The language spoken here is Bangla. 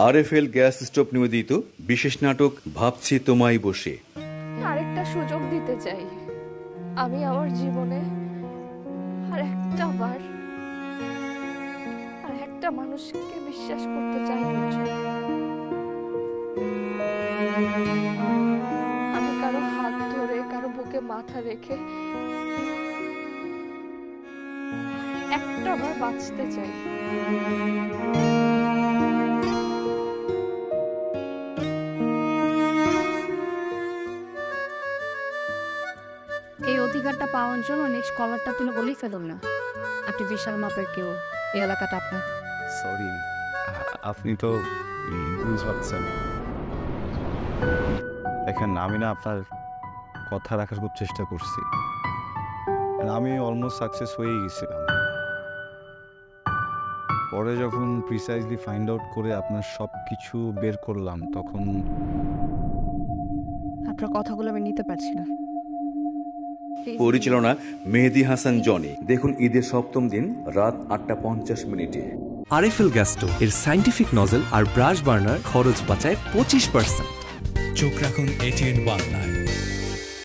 আরএফএল গ্যাস স্টোভ নিবেদিত বিশেষ নাটক ভাবছি তোমায় বসে। আরেকটা সুযোগ দিতে চাই। আমি আমার জীবনে আর একটা মানুষকে বিশ্বাস করতে চাই। আমি কারো হাত ধরে কারো বুকে মাথা রেখে একটাবার বাঁচতে চাই। এই অধিকারটা পাওয়ার জন্য নেক্সট কলারটা তুলে বলেই ফেলুন না আপনি বিশাল মাপের কেউ, এই এলাকাটা আপনার। সরি, আপনি তো বুঝতে পারছেন। দেখেন, আমি না আপনার কথা রাখার খুব চেষ্টা করছি, আমি অলমোস্ট সাকসেস হয়ে গেছিলাম। পরে যখন প্রিসাইজলি ফাইন্ড আউট করে আপনার সব কিছু বের করলাম, তখন আপনার কথাগুলো আমি নিতে পারছি না। পরিচালনা মেহেদী হাসান জনি। দেখুন ঈদের 7ম দিন রাত 8:50 আরএফএল গ্যাস স্টোভ এর সায়েন্টিফিক নজল আর ব্রাশ বার্নার খরচ বাঁচায় 25%। চোখ রাখুন ATN বাংলায়।